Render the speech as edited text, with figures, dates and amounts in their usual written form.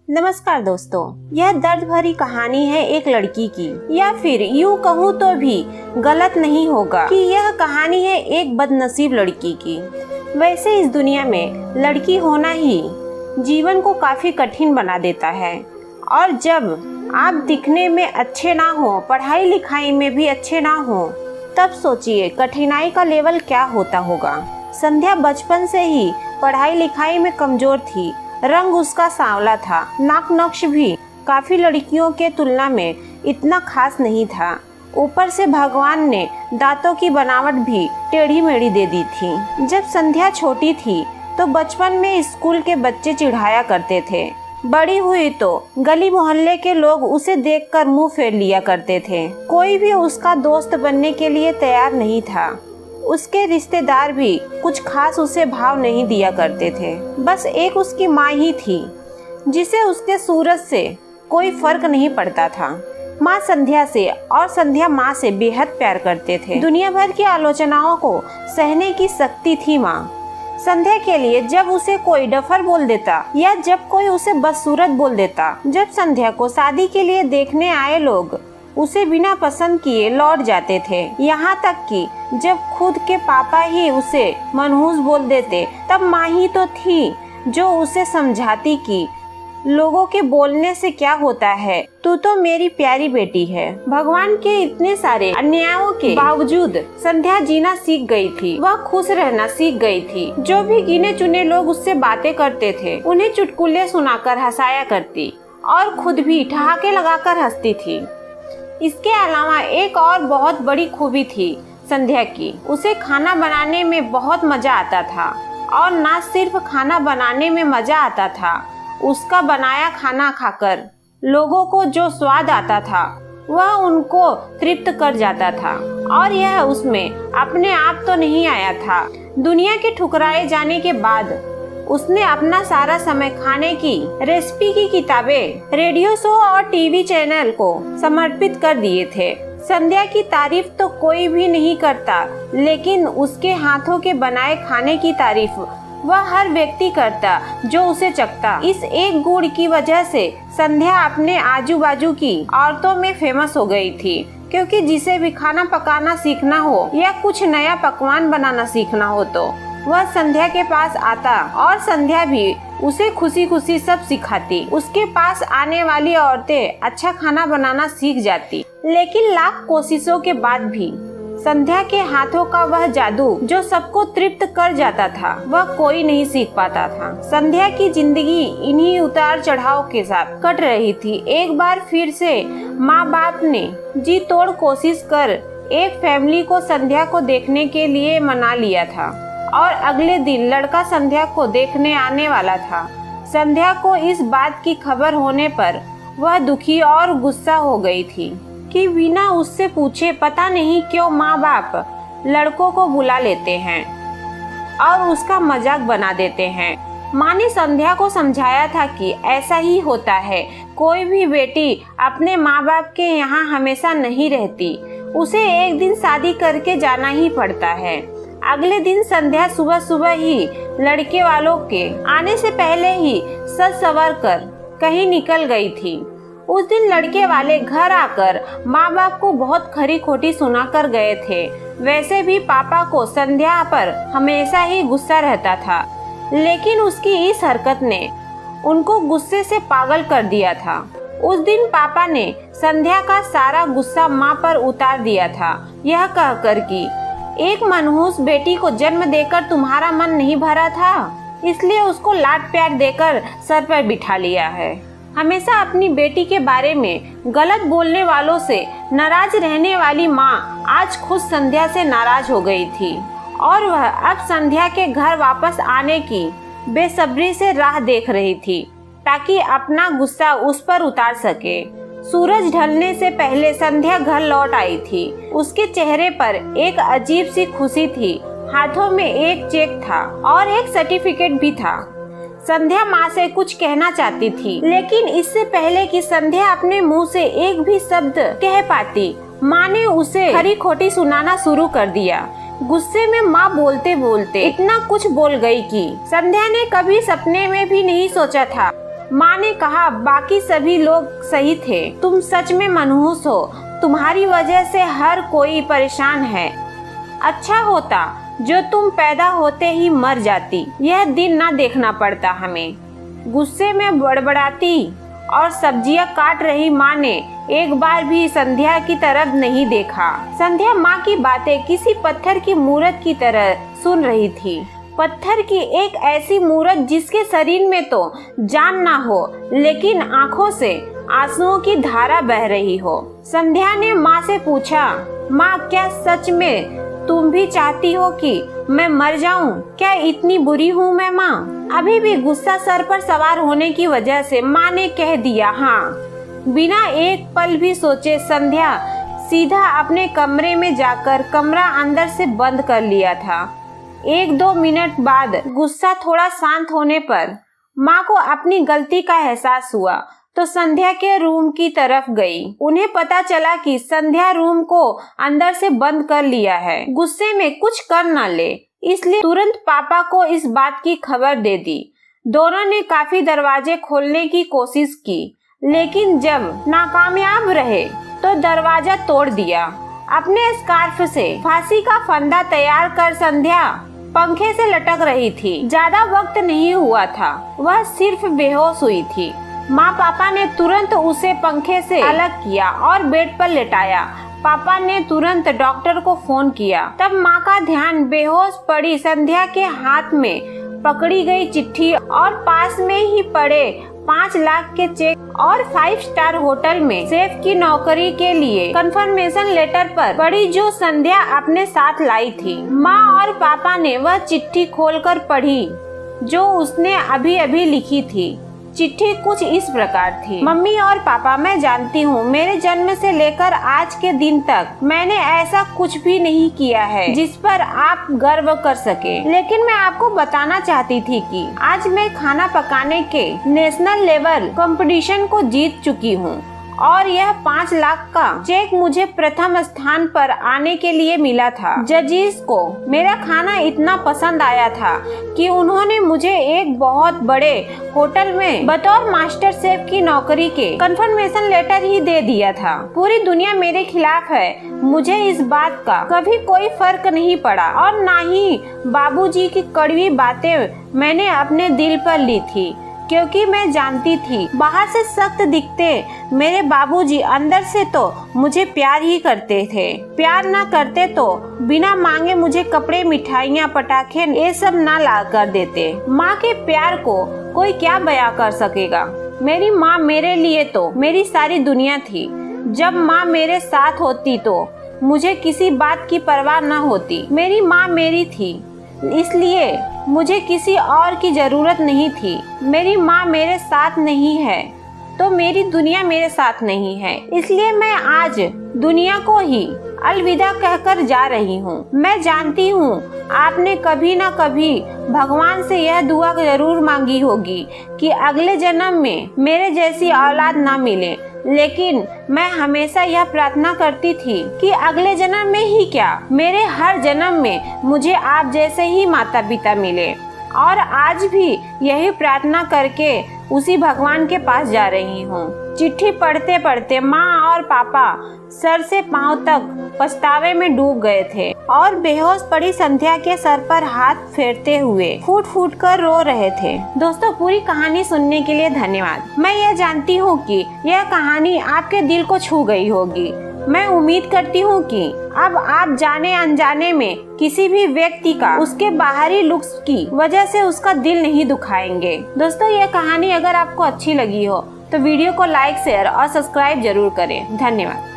नमस्कार दोस्तों, यह दर्द भरी कहानी है एक लड़की की, या फिर यूँ कहूँ तो भी गलत नहीं होगा कि यह कहानी है एक बदनसीब लड़की की। वैसे इस दुनिया में लड़की होना ही जीवन को काफी कठिन बना देता है, और जब आप दिखने में अच्छे ना हो, पढ़ाई लिखाई में भी अच्छे ना हो, तब सोचिए कठिनाई का लेवल क्या होता होगा। संध्या बचपन से ही पढ़ाई लिखाई में कमजोर थी। रंग उसका सांवला था, नाक नक्श भी काफी लड़कियों के तुलना में इतना खास नहीं था। ऊपर से भगवान ने दांतों की बनावट भी टेढ़ी मेढ़ी दे दी थी। जब संध्या छोटी थी तो बचपन में स्कूल के बच्चे चिढ़ाया करते थे। बड़ी हुई तो गली मोहल्ले के लोग उसे देखकर मुंह फेर लिया करते थे। कोई भी उसका दोस्त बनने के लिए तैयार नहीं था। उसके रिश्तेदार भी कुछ खास उसे भाव नहीं दिया करते थे। बस एक उसकी माँ ही थी जिसे उसके सूरज से कोई फर्क नहीं पड़ता था। माँ संध्या से और संध्या माँ से बेहद प्यार करते थे। दुनिया भर की आलोचनाओं को सहने की शक्ति थी माँ संध्या के लिए। जब उसे कोई डफर बोल देता या जब कोई उसे बदसूरत बोल देता, जब संध्या को शादी के लिए देखने आए लोग उसे बिना पसंद किए लौट जाते थे, यहाँ तक कि जब खुद के पापा ही उसे मनहूस बोल देते, तब माँ ही तो थी जो उसे समझाती कि लोगों के बोलने से क्या होता है, तू तो मेरी प्यारी बेटी है। भगवान के इतने सारे अन्यायों के बावजूद संध्या जीना सीख गई थी। वह खुश रहना सीख गई थी। जो भी गिने चुने लोग उससे बातें करते थे, उन्हें चुटकुले सुनाकर हंसाया करती और खुद भी ठहाके लगाकर हंसती थी। इसके अलावा एक और बहुत बड़ी खूबी थी संध्या की, उसे खाना बनाने में बहुत मजा आता था। और ना सिर्फ खाना बनाने में मजा आता था, उसका बनाया खाना खाकर लोगों को जो स्वाद आता था वह उनको तृप्त कर जाता था। और यह उसमें अपने आप तो नहीं आया था। दुनिया के ठुकराए जाने के बाद उसने अपना सारा समय खाने की रेसिपी की किताबें, रेडियो शो और टीवी चैनल को समर्पित कर दिए थे। संध्या की तारीफ तो कोई भी नहीं करता, लेकिन उसके हाथों के बनाए खाने की तारीफ वह हर व्यक्ति करता जो उसे चखता। इस एक गुण की वजह से संध्या अपने आजू बाजू की औरतों में फेमस हो गई थी, क्योंकि जिसे भी खाना पकाना सीखना हो या कुछ नया पकवान बनाना सीखना हो तो वह संध्या के पास आता, और संध्या भी उसे खुशी खुशी सब सिखाती। उसके पास आने वाली औरतें अच्छा खाना बनाना सीख जाती। लेकिन लाख कोशिशों के बाद भी संध्या के हाथों का वह जादू जो सबको तृप्त कर जाता था, वह कोई नहीं सीख पाता था। संध्या की जिंदगी इन्हीं उतार चढ़ाव के साथ कट रही थी। एक बार फिर से माँ बाप ने जी तोड़ कोशिश कर एक फैमिली को संध्या को देखने के लिए मना लिया था, और अगले दिन लड़का संध्या को देखने आने वाला था। संध्या को इस बात की खबर होने पर वह दुखी और गुस्सा हो गई थी कि बिना उससे पूछे पता नहीं क्यों माँ बाप लड़कों को बुला लेते हैं और उसका मजाक बना देते हैं। माँ ने संध्या को समझाया था कि ऐसा ही होता है, कोई भी बेटी अपने माँ बाप के यहाँ हमेशा नहीं रहती, उसे एक दिन शादी करके जाना ही पड़ता है। अगले दिन संध्या सुबह सुबह ही लड़के वालों के आने से पहले ही सज संवर कर कहीं निकल गई थी। उस दिन लड़के वाले घर आकर माँ बाप को बहुत खरी खोटी सुनाकर गए थे। वैसे भी पापा को संध्या पर हमेशा ही गुस्सा रहता था, लेकिन उसकी इस हरकत ने उनको गुस्से से पागल कर दिया था। उस दिन पापा ने संध्या का सारा गुस्सा माँ पर उतार दिया था, यह कहकर कि एक मनहूस बेटी को जन्म देकर तुम्हारा मन नहीं भरा था, इसलिए उसको लाड प्यार देकर सर पर बिठा लिया है। हमेशा अपनी बेटी के बारे में गलत बोलने वालों से नाराज रहने वाली माँ आज खुद संध्या से नाराज हो गई थी, और वह अब संध्या के घर वापस आने की बेसब्री से राह देख रही थी ताकि अपना गुस्सा उस पर उतार सके। सूरज ढलने से पहले संध्या घर लौट आई थी। उसके चेहरे पर एक अजीब सी खुशी थी। हाथों में एक चेक था और एक सर्टिफिकेट भी था। संध्या माँ से कुछ कहना चाहती थी, लेकिन इससे पहले कि संध्या अपने मुंह से एक भी शब्द कह पाती, माँ ने उसे खरी खोटी सुनाना शुरू कर दिया। गुस्से में माँ बोलते बोलते इतना कुछ बोल गई कि संध्या ने कभी सपने में भी नहीं सोचा था माँ ने कहा, बाकी सभी लोग सही थे, तुम सच में मनहूस हो, तुम्हारी वजह से हर कोई परेशान है। अच्छा होता जो तुम पैदा होते ही मर जाती, यह दिन ना देखना पड़ता हमें। गुस्से में बड़बड़ाती और सब्जियां काट रही माँ ने एक बार भी संध्या की तरफ नहीं देखा। संध्या माँ की बातें किसी पत्थर की मूरत की तरह सुन रही थी। पत्थर की एक ऐसी मूरत जिसके शरीर में तो जान ना हो, लेकिन आंखों से आंसुओं की धारा बह रही हो। संध्या ने माँ से पूछा, माँ क्या सच में तुम भी चाहती हो कि मैं मर जाऊं? क्या इतनी बुरी हूँ मैं माँ? अभी भी गुस्सा सर पर सवार होने की वजह से माँ ने कह दिया हाँ। बिना एक पल भी सोचे संध्या सीधा अपने कमरे में जाकर कमरा अंदर से बंद कर लिया था। 1-2 मिनट बाद गुस्सा थोड़ा शांत होने पर माँ को अपनी गलती का एहसास हुआ तो संध्या के रूम की तरफ गई। उन्हें पता चला कि संध्या रूम को अंदर से बंद कर लिया है। गुस्से में कुछ कर न ले, इसलिए तुरंत पापा को इस बात की खबर दे दी। दोनों ने काफी दरवाजे खोलने की कोशिश की, लेकिन जब नाकामयाब रहे तो दरवाजा तोड़ दिया। अपने स्कार्फ से फांसी का फंदा तैयार कर संध्या पंखे से लटक रही थी। ज्यादा वक्त नहीं हुआ था, वह सिर्फ बेहोश हुई थी। माँ पापा ने तुरंत उसे पंखे से अलग किया और बेड पर लेटाया। पापा ने तुरंत डॉक्टर को फोन किया। तब माँ का ध्यान बेहोश पड़ी संध्या के हाथ में पकड़ी गई चिट्ठी और पास में ही पड़े 5 लाख के चेक और 5 स्टार होटल में शेफ की नौकरी के लिए कंफर्मेशन लेटर पर पड़ी जो संध्या अपने साथ लाई थी। माँ और पापा ने वह चिट्ठी खोलकर पढ़ी जो उसने अभी अभी लिखी थी। चिट्ठी कुछ इस प्रकार थी, मम्मी और पापा, मैं जानती हूँ मेरे जन्म से लेकर आज के दिन तक मैंने ऐसा कुछ भी नहीं किया है जिस पर आप गर्व कर सके, लेकिन मैं आपको बताना चाहती थी कि आज मैं खाना पकाने के नेशनल लेवल कंपटीशन को जीत चुकी हूँ और यह 5 लाख का चेक मुझे प्रथम स्थान पर आने के लिए मिला था। जजेस को मेरा खाना इतना पसंद आया था कि उन्होंने मुझे एक बहुत बड़े होटल में बतौर मास्टर शेफ की नौकरी के कंफर्मेशन लेटर ही दे दिया था। पूरी दुनिया मेरे खिलाफ है, मुझे इस बात का कभी कोई फर्क नहीं पड़ा और ना ही बाबूजी की कड़वी बातें मैंने अपने दिल पर ली थी, क्योंकि मैं जानती थी बाहर से सख्त दिखते मेरे बाबूजी अंदर से तो मुझे प्यार ही करते थे। प्यार ना करते तो बिना मांगे मुझे कपड़े, मिठाइयाँ, पटाखे ये सब ना ला कर देते। माँ के प्यार को कोई क्या बयां कर सकेगा। मेरी माँ मेरे लिए तो मेरी सारी दुनिया थी। जब माँ मेरे साथ होती तो मुझे किसी बात की परवाह न होती। मेरी माँ मेरी थी, इसलिए मुझे किसी और की जरूरत नहीं थी। मेरी माँ मेरे साथ नहीं है तो मेरी दुनिया मेरे साथ नहीं है, इसलिए मैं आज दुनिया को ही अलविदा कहकर जा रही हूँ। मैं जानती हूँ आपने कभी न कभी भगवान से यह दुआ जरूर मांगी होगी कि अगले जन्म में मेरे जैसी औलाद ना मिले, लेकिन मैं हमेशा यह प्रार्थना करती थी कि अगले जन्म में ही क्या, मेरे हर जन्म में मुझे आप जैसे ही माता पिता मिले। और आज भी यही प्रार्थना करके उसी भगवान के पास जा रही हूँ। चिट्ठी पढ़ते पढ़ते माँ और पापा सर से पांव तक पछतावे में डूब गए थे और बेहोश पड़ी संध्या के सर पर हाथ फेरते हुए फूट फूट कर रो रहे थे। दोस्तों, पूरी कहानी सुनने के लिए धन्यवाद। मैं यह जानती हूँ कि यह कहानी आपके दिल को छू गई होगी। मैं उम्मीद करती हूँ कि अब आप जाने अनजाने में किसी भी व्यक्ति का उसके बाहरी लुक्स की वजह से उसका दिल नहीं दुखाएंगे। दोस्तों, यह कहानी अगर आपको अच्छी लगी हो तो वीडियो को लाइक, शेयर और सब्सक्राइब जरूर करें। धन्यवाद।